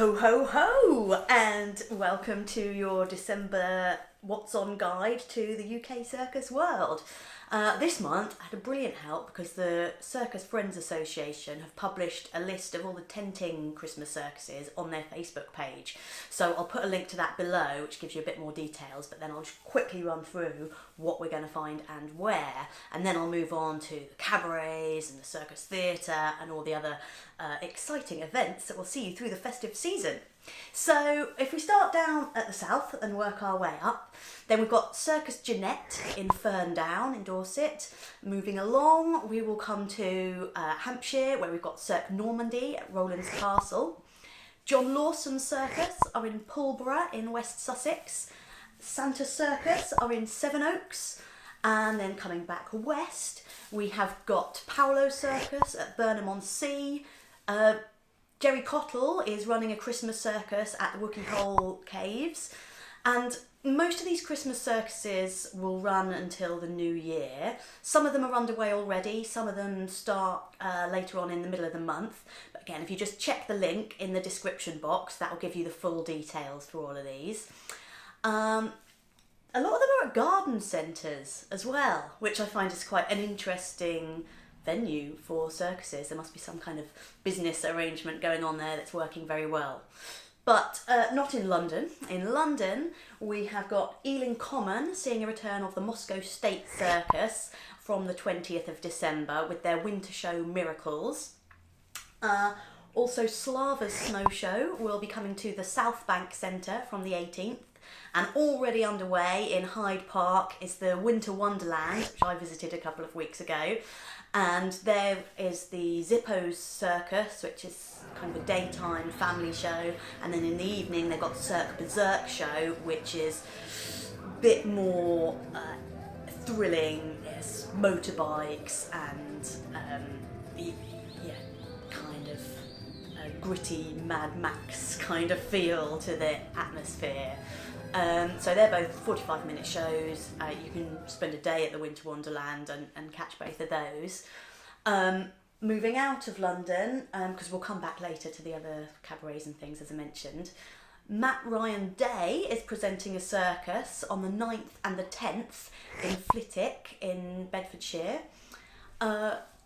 Ho ho ho, and welcome to your December What's On guide to the UK circus world. This month I had a brilliant help because the Circus Friends Association have published a list of all the tenting Christmas circuses on their Facebook page. So I'll put a link to that below, which gives you a bit more details, but then I'll just quickly run through what we're going to find and where, and then I'll move on to the cabarets and the circus theatre and all the other exciting events that will see you through the festive season. So if we start down at the south and work our way up, then we've got Circus Jeanette in Ferndown in Dorset. Moving along, we will come to Hampshire, where we've got Cirque Normandy at Rowlands Castle. John Lawson's Circus are in Pulborough in West Sussex. Santa Circus are in Sevenoaks. And then coming back west, we have got Paolo Circus at Burnham-on-Sea. Jerry Cottle is running a Christmas circus at the Wookey Hole Caves, and most of these Christmas circuses will run until the new year. Some of them are underway already, some of them start later on in the middle of the month, but again, if you just check the link in the description box, that will give you the full details for all of these. A lot of them are at garden centres as well, which I find is quite an interesting venue for circuses. There must be some kind of business arrangement going on there that's working very well. But not in London. In London, we have got Ealing Common seeing a return of the Moscow State Circus from the 20th of December with their winter show Miracles. Also, Slava's Snow Show will be coming to the South Bank Centre from the 18th. And already underway in Hyde Park is the Winter Wonderland, which I visited a couple of weeks ago. And there is the Zippo's Circus, which is kind of a daytime family show. And then in the evening they've got the Cirque Berserk show, which is a bit more thrilling. Yes, motorbikes and kind of a gritty Mad Max kind of feel to the atmosphere. So they're both 45-minute shows. You can spend a day at the Winter Wonderland and catch both of those. Moving out of London, because we'll come back later to the other cabarets and things as I mentioned, Matt Ryan Day is presenting a circus on the 9th and the 10th in Flitwick in Bedfordshire.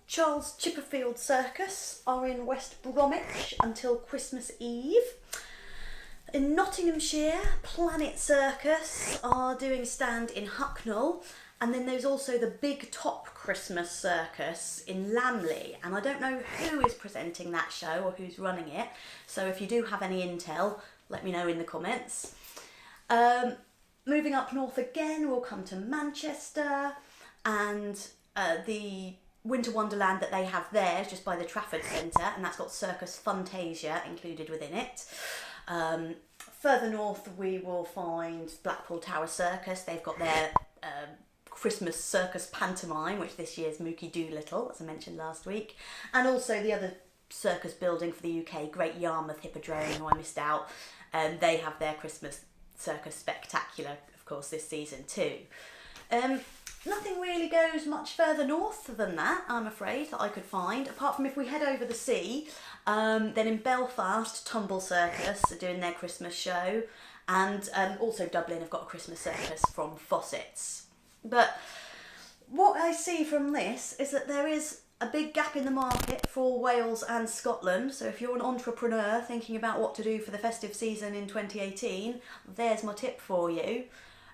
Charles Chipperfield Circus are in West Bromwich until Christmas Eve. In Nottinghamshire, Planet Circus are doing a stand in Hucknall, and then there's also the Big Top Christmas Circus in Lamley, and I don't know who is presenting that show or who's running it, so if you do have any intel, let me know in the comments. Moving up north again, we'll come to Manchester, and the Winter Wonderland that they have there is just by the Trafford Centre, and that's got Circus Fantasia included within it. Further north we will find Blackpool Tower Circus. They've got their Christmas circus pantomime, which this year's Mookie Doolittle, as I mentioned last week, and also the other circus building for the UK, Great Yarmouth Hippodrome, who I missed out. They have their Christmas circus spectacular, of course, this season too. Nothing really goes much further north than that, I'm afraid, that I could find, apart from if we head over the sea. Then in Belfast, Tumble Circus are doing their Christmas show, and also Dublin have got a Christmas circus from Fossett's. But what I see from this is that there is a big gap in the market for Wales and Scotland, so if you're an entrepreneur thinking about what to do for the festive season in 2018, there's my tip for you.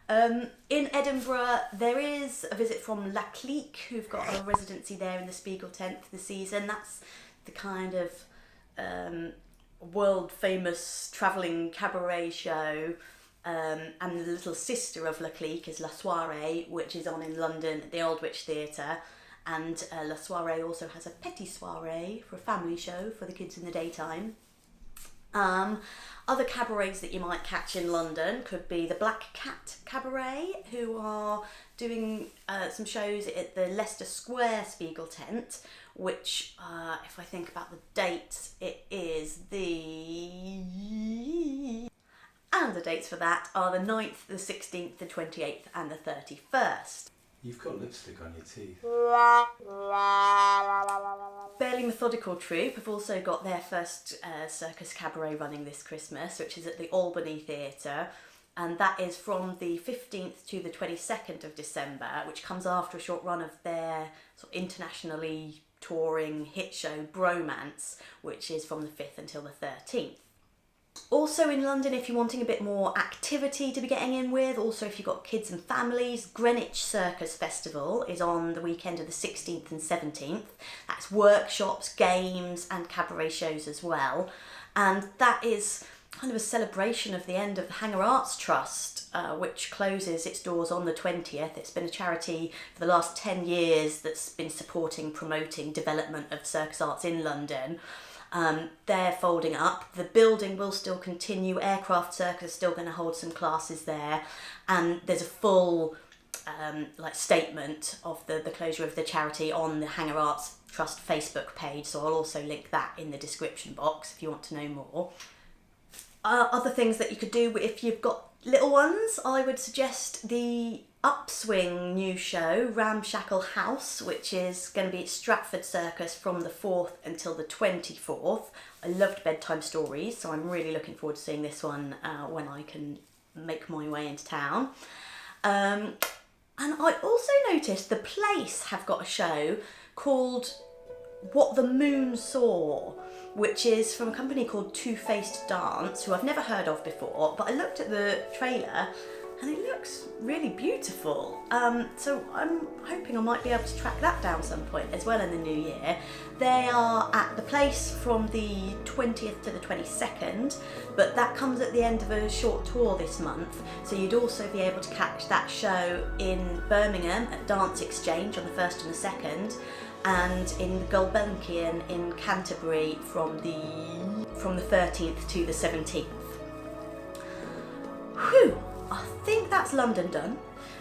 In Edinburgh, there is a visit from La Clique, who've got a residency there in the Spiegel tent for the season. That's the kind of world-famous travelling cabaret show. And the little sister of La Clique is La Soirée, which is on in London at the Old Witch Theatre. And La Soirée also has a Petit Soirée for a family show for the kids in the daytime. Other cabarets that you might catch in London could be the Black Cat Cabaret, who are doing some shows at the Leicester Square Spiegel tent, which, if I think about the dates, it is and the dates for that are the 9th, the 16th, the 28th and the 31st. You've got lipstick on your teeth. Fairly Methodical Troupe have also got their first circus cabaret running this Christmas, which is at the Albany Theatre, and that is from the 15th to the 22nd of December, which comes after a short run of their sort of internationally touring hit show Bromance, which is from the 5th until the 13th. Also in London, if you're wanting a bit more activity to be getting in with, also if you've got kids and families, Greenwich Circus Festival is on the weekend of the 16th and 17th. That's workshops, games and cabaret shows as well. And that is kind of a celebration of the end of the Hanger Arts Trust, which closes its doors on the 20th. It's been a charity for the last 10 years that's been supporting, promoting development of circus arts in London. They're folding up. The building will still continue. Aircraft Circus is still going to hold some classes there, and there's a full statement of the closure of the charity on the Hanger Arts Trust Facebook page, so I'll also link that in the description box if you want to know more. Other things that you could do if you've got little ones, I would suggest the Upswing new show, Ramshackle House, which is going to be at Stratford Circus from the 4th until the 24th. I loved bedtime stories, so I'm really looking forward to seeing this one when I can make my way into town. And I also noticed The Place have got a show called What the Moon Saw, which is from a company called Two-Faced Dance, who I've never heard of before, but I looked at the trailer and it looks really beautiful. So I'm hoping I might be able to track that down some point as well in the new year. They are at The Place from the 20th to the 22nd, but that comes at the end of a short tour this month. So you'd also be able to catch that show in Birmingham at Dance Exchange on the 1st and the 2nd, and in Gulbenkian in Canterbury from the 13th to the 17th. Whew! I think that's London done.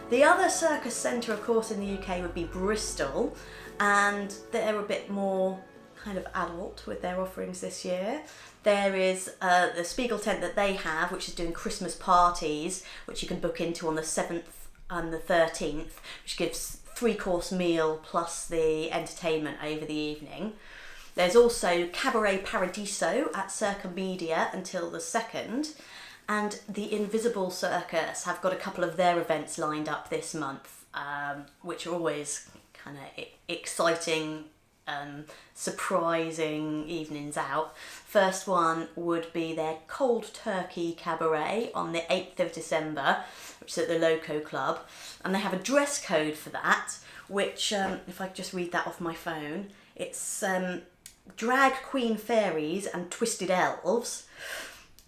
The other circus centre, of course, in the UK would be Bristol, and they're a bit more kind of adult with their offerings this year. There is the Spiegel tent that they have, which is doing Christmas parties, which you can book into on the 7th and the 13th, which gives 3-course meal plus the entertainment over the evening. There's also Cabaret Paradiso at Circa Media until the 2nd. And the Invisible Circus have got a couple of their events lined up this month, which are always kind of exciting, surprising evenings out. First one would be their Cold Turkey Cabaret on the 8th of December, which is at the Loco Club. And they have a dress code for that, which, if I just read that off my phone, it's drag queen fairies and twisted elves.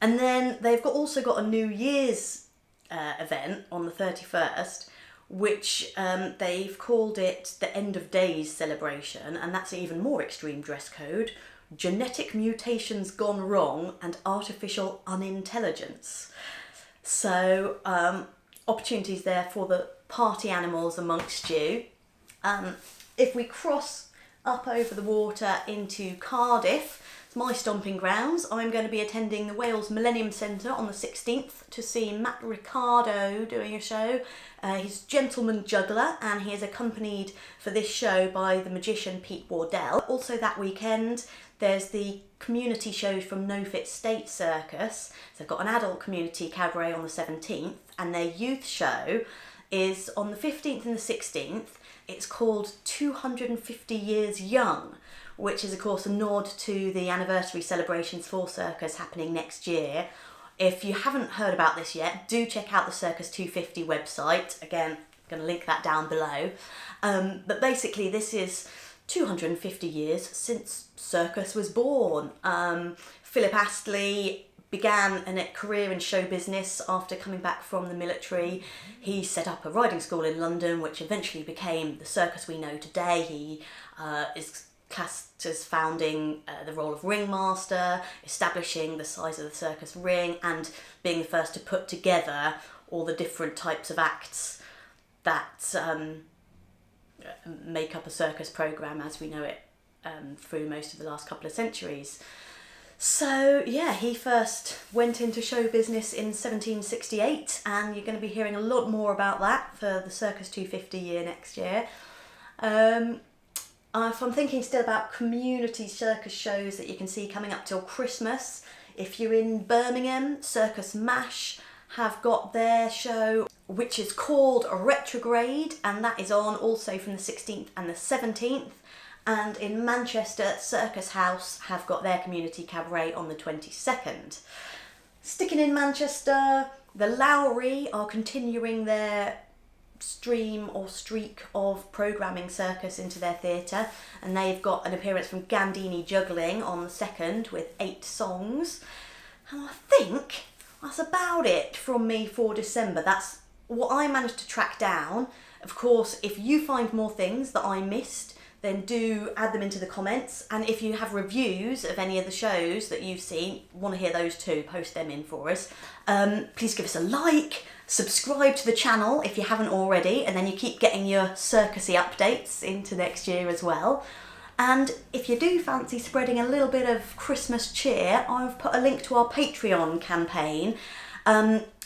And then they've also got a New Year's event on the 31st, which they've called it the End of Days celebration, and that's an even more extreme dress code: genetic mutations gone wrong and artificial unintelligence. So opportunities there for the party animals amongst you. If we cross up over the water into Cardiff, it's my stomping grounds. I'm going to be attending the Wales Millennium Centre on the 16th to see Matt Ricardo doing a show. He's Gentleman Juggler, and he is accompanied for this show by the magician Pete Wardell. Also that weekend there's the community shows from No Fit State Circus. So they've got an adult community cabaret on the 17th, and their youth show is on the 15th and the 16th. It's called 250 Years Young, which is of course a nod to the anniversary celebrations for Circus happening next year. If you haven't heard about this yet, do check out the Circus 250 website. Again, I'm going to link that down below. But basically this is 250 years since Circus was born. Philip Astley began a career in show business after coming back from the military. He set up a riding school in London, which eventually became the circus we know today. He is classed as founding the role of ringmaster, establishing the size of the circus ring, and being the first to put together all the different types of acts that make up a circus programme as we know it through most of the last couple of centuries. So yeah, he first went into show business in 1768, and you're going to be hearing a lot more about that for the Circus 250 year next year. If I'm thinking still about community circus shows that you can see coming up till Christmas, if you're in Birmingham, Circus Mash have got their show, which is called Retrograde, and that is on also from the 16th and the 17th. And in Manchester, Circus House have got their community cabaret on the 22nd. Sticking in Manchester, the Lowry are continuing their stream or streak of programming circus into their theatre, and they've got an appearance from Gandini Juggling on the 2nd with 8 songs. And I think that's about it from me for December. That's what I managed to track down. Of course, if you find more things that I missed, then do add them into the comments. And if you have reviews of any of the shows that you've seen, want to hear those too, post them in for us. Please give us a like, subscribe to the channel if you haven't already, and then you keep getting your circusy updates into next year as well. And if you do fancy spreading a little bit of Christmas cheer, I've put a link to our Patreon campaign,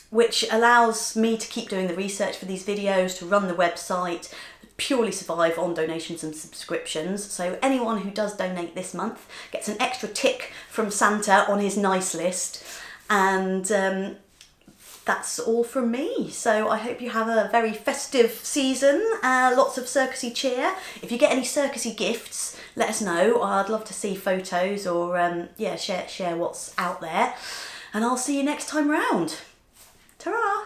which allows me to keep doing the research for these videos, to run the website, purely survive on donations and subscriptions. So anyone who does donate this month gets an extra tick from Santa on his nice list. And that's all from me. So I hope you have a very festive season, lots of circusy cheer. If you get any circusy gifts, let us know. I'd love to see photos or share what's out there. And I'll see you next time round. Ta-ra!